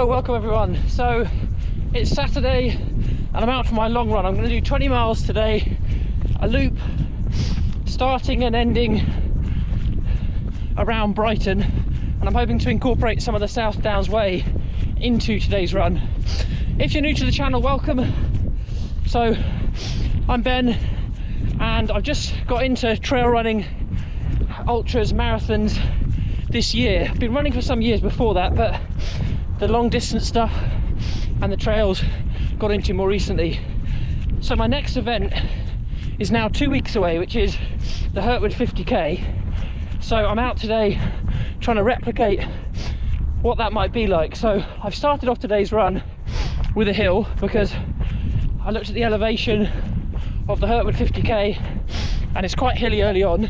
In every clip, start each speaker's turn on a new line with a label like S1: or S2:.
S1: Hello, welcome everyone. So it's Saturday and I'm out for my long run. I'm going to do 20 miles today, a loop starting and ending around Brighton, and I'm hoping to incorporate some of the South Downs Way into today's run. If you're new to the channel, welcome. So I'm Ben and I've just got into trail running, ultras, marathons this year. I've been running for some years before that, but the long distance stuff and the trails got into more recently. So my next event is now 2 weeks away, which is the Hurtwood 50k. So I'm out today trying to replicate what that might be like. So I've started off today's run with a hill because I looked at the elevation of the Hurtwood 50k and it's quite hilly early on.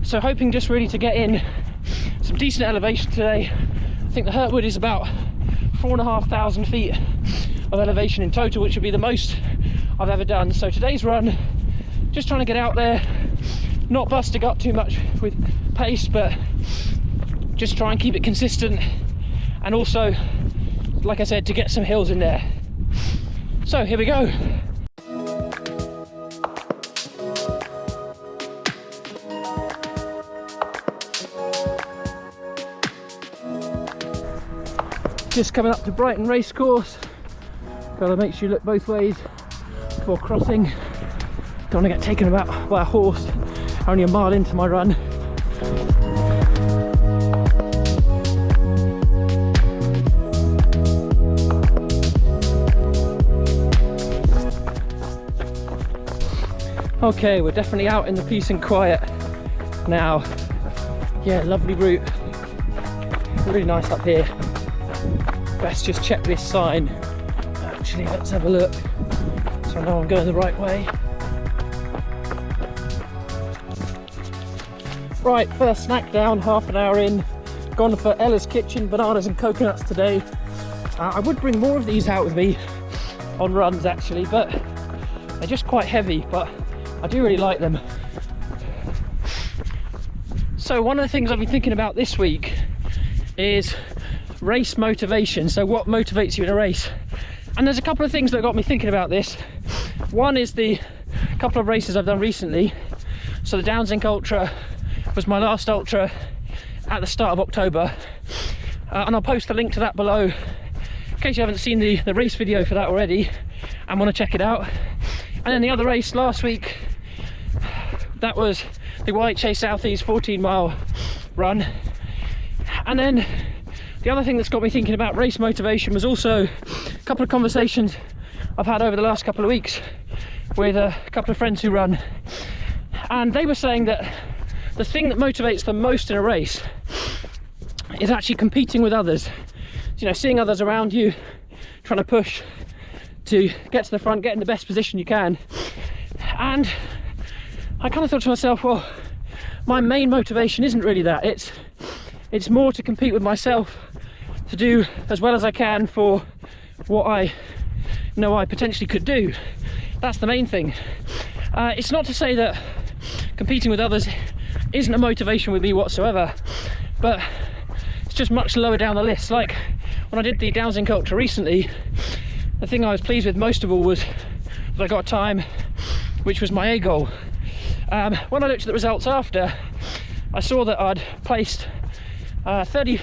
S1: So hoping just really to get in some decent elevation today. I think the Hurtwood is about 4,500 feet of elevation in total, which would be the most I've ever done. So today's run, just trying to get out there, not busting up too much with pace, but just try and keep it consistent, and also, like I said, to get some hills in there. So here we go. Just coming up to Brighton Racecourse. Gotta make sure you look both ways before crossing. Don't want to get taken about by a horse only a mile into my run. Okay, we're definitely out in the peace and quiet now. Yeah, lovely route. Really nice up here. Best just check this sign. Actually, let's have a look so I know I'm going the right way. Right, first snack down, half an hour in. Gone for Ella's Kitchen, bananas and coconuts today. I would bring more of these out with me on runs actually, but they're just quite heavy, but I do really like them. So one of the things I've been thinking about this week is race motivation. So what motivates you in a race? And there's a couple of things that got me thinking about this. One is the couple of races I've done recently. So the Downs Inc Ultra was my last ultra at the start of October, and I'll post a link to that below in case you haven't seen the race video for that already and want to check it out. And then the other race last week, that was the White Chase Southeast 14-mile run. And then the other thing that's got me thinking about race motivation was also a couple of conversations I've had over the last couple of weeks with a couple of friends who run, and they were saying that the thing that motivates them most in a race is actually competing with others. You know, seeing others around you, trying to push to get to the front, get in the best position you can. And I kind of thought to myself, well, my main motivation isn't really that. It's more to compete with myself, to do as well as I can for what I know I potentially could do. That's the main thing. It's not to say that competing with others isn't a motivation with me whatsoever, but it's just much lower down the list. Like when I did the Downs Inc Ultra recently, the thing I was pleased with most of all was that I got time, which was my A goal. When I looked at the results after, I saw that I'd placed 35th,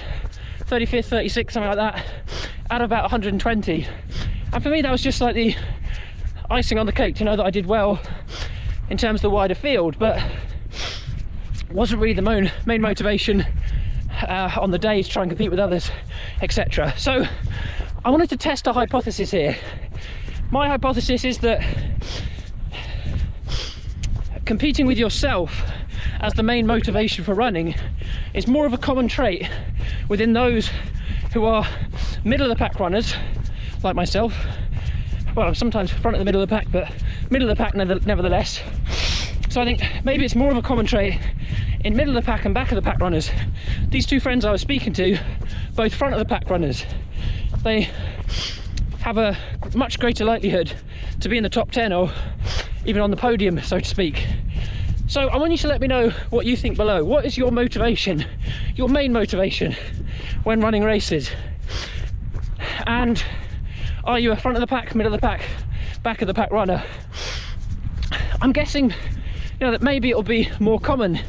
S1: 36th, something like that, out of about 120. And for me that was just like the icing on the cake to know that I did well in terms of the wider field, but wasn't really the main motivation on the day to try and compete with others, etc. So I wanted to test a hypothesis here. My hypothesis is that competing with yourself as the main motivation for running is more of a common trait within those who are middle of the pack runners like myself. Well, I'm sometimes front of the middle of the pack, but middle of the pack nevertheless. So I think maybe it's more of a common trait in middle of the pack and back of the pack runners. These two friends I was speaking to, both front of the pack runners, they have a much greater likelihood to be in the top 10 or even on the podium, so to speak. So I want you to let me know what you think below. What is your motivation, your main motivation when running races? And are you a front of the pack, middle of the pack, back of the pack runner? I'm guessing, that maybe it'll be more common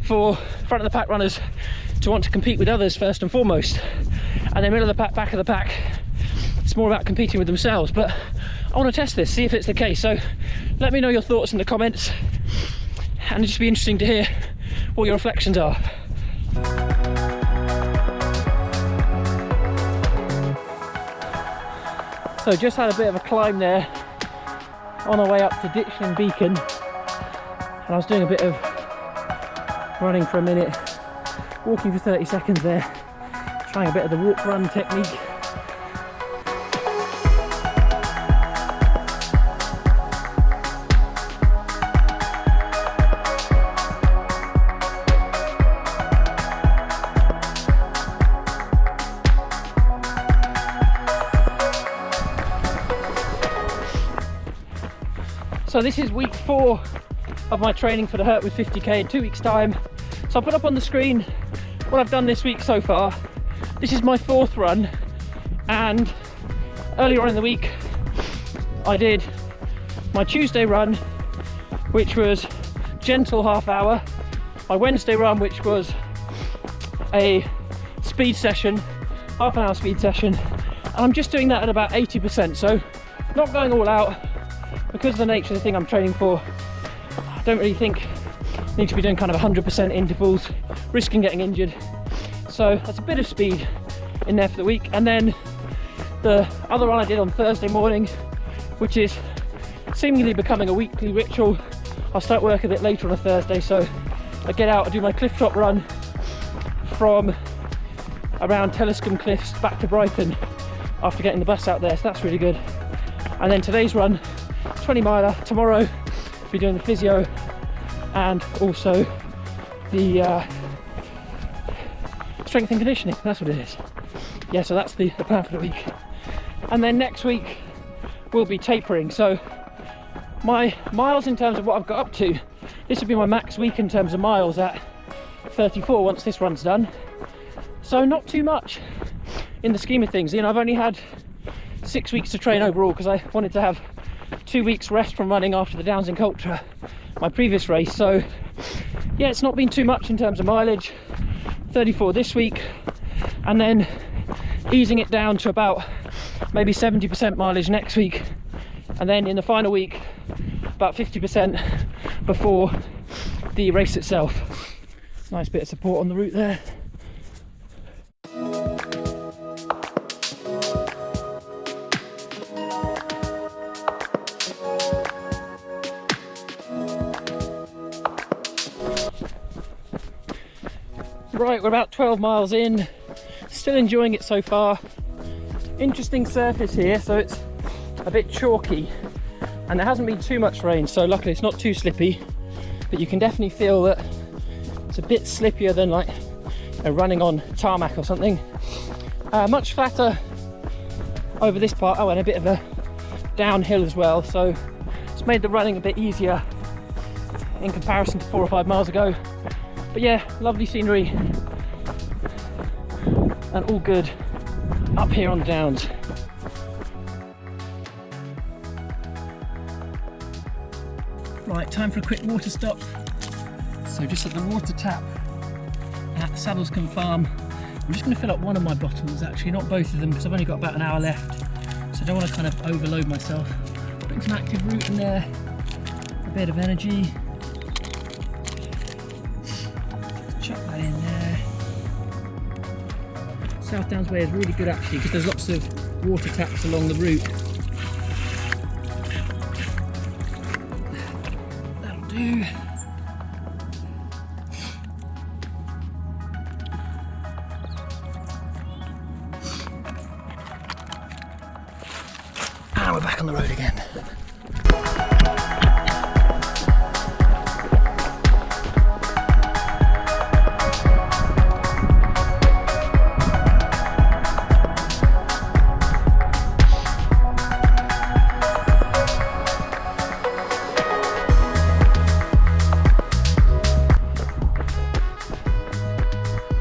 S1: for front of the pack runners to want to compete with others first and foremost, and then middle of the pack, back of the pack, it's more about competing with themselves. But I want to test this, see if it's the case. So let me know your thoughts in the comments, and it'd just be interesting to hear what your reflections are. So just had a bit of a climb there on our way up to Ditchling Beacon, and I was doing a bit of running for a minute, walking for 30 seconds there, trying a bit of the walk run technique. So this is week 4 of my training for the Hurtwood 50k in 2 weeks time. So I'll put up on the screen what I've done this week so far. This is my 4th run, and earlier on in the week I did my Tuesday run, which was gentle half hour, my Wednesday run, which was a speed session, half an hour speed session, and I'm just doing that at about 80%, so not going all out. Because of the nature of the thing I'm training for, I don't really think I need to be doing kind of 100% intervals, risking getting injured. So that's a bit of speed in there for the week. And then the other run I did on Thursday morning, which is seemingly becoming a weekly ritual. I'll start work a bit later on a Thursday, so I get out, I do my cliff top run from around Saddlescombe Cliffs back to Brighton after getting the bus out there, so that's really good. And then today's run, 20 miler. Tomorrow we'll be doing the physio and also the strength and conditioning. That's what it is. Yeah, so that's the plan for the week. And then next week we'll be tapering. So my miles in terms of what I've got up to, this will be my max week in terms of miles at 34 once this run's done. So not too much in the scheme of things. I've only had 6 weeks to train overall because I wanted to have 2 weeks rest from running after the Downs in Culture, my previous race. So yeah, it's not been too much in terms of mileage. 34 this week, and then easing it down to about maybe 70% mileage next week, and then in the final week about 50% before the race itself. Nice bit of support on the route there. Right, we're about 12 miles in, still enjoying it so far. Interesting surface here, so it's a bit chalky, and there hasn't been too much rain, so luckily it's not too slippy, but you can definitely feel that it's a bit slippier than like running on tarmac or something. Much flatter over this part, and a bit of a downhill as well, so it's made the running a bit easier in comparison to 4 or 5 miles ago. But yeah, lovely scenery and all good up here on the Downs. Right, time for a quick water stop. So just at the water tap at Saddlescombe Farm. I'm just going to fill up one of my bottles, actually, not both of them, because I've only got about an hour left. So I don't want to kind of overload myself. Putting some active root in there, a bit of energy. Chuck that in there. South Downs Way is really good actually, because there's lots of water taps along the route. That'll do. And we're back on the road again.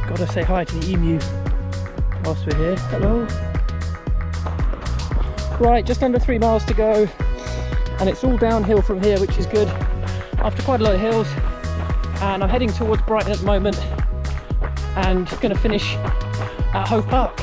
S1: Gotta say hi to the emu whilst we're here. Hello. Right, just under 3 miles to go, and it's all downhill from here, which is good, after quite a lot of hills. And I'm heading towards Brighton at the moment, and going to finish at Hove Park.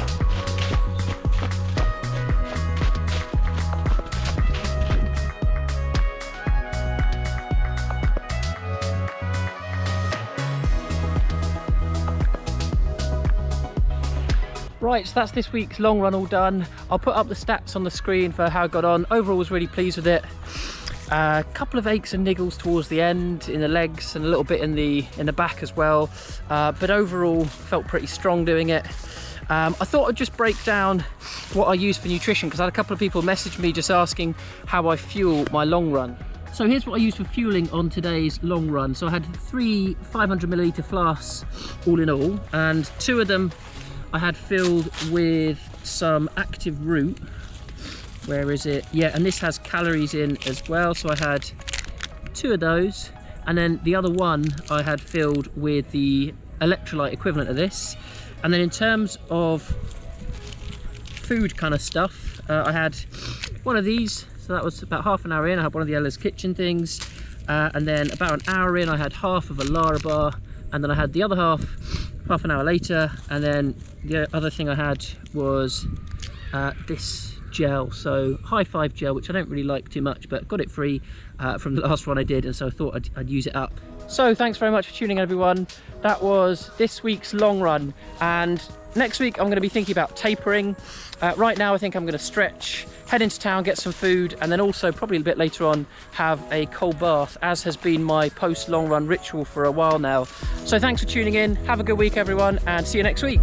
S1: Right, so that's this week's long run all done. I'll put up the stats on the screen for how I got on. Overall, was really pleased with it. A couple of aches and niggles towards the end in the legs and a little bit in the back as well, but overall felt pretty strong doing it. I thought I'd just break down what I use for nutrition, because I had a couple of people message me just asking how I fuel my long run. So here's what I used for fueling on today's long run. So I had 3 500ml flasks all in all, and 2 of them I had filled with some active root. Where is it? Yeah, and this has calories in as well, so I had 2 of those, and then the other one I had filled with the electrolyte equivalent of this. And then in terms of food kind of stuff, I had one of these, so that was about half an hour in. I had one of the Ella's Kitchen things, and then about an hour in I had half of a Lara bar, and then I had the other half an hour later, and then the other thing I had was this gel, so High Five gel, which I don't really like too much, but got it free from the last one I did, and so I thought I'd use it up. So thanks very much for tuning in, everyone. That was this week's long run, and next week I'm going to be thinking about tapering. Right now I think I'm going to stretch, head into town, get some food, and then also probably a bit later on have a cold bath, as has been my post long run ritual for a while now. So thanks for tuning in, have a good week everyone, and see you next week.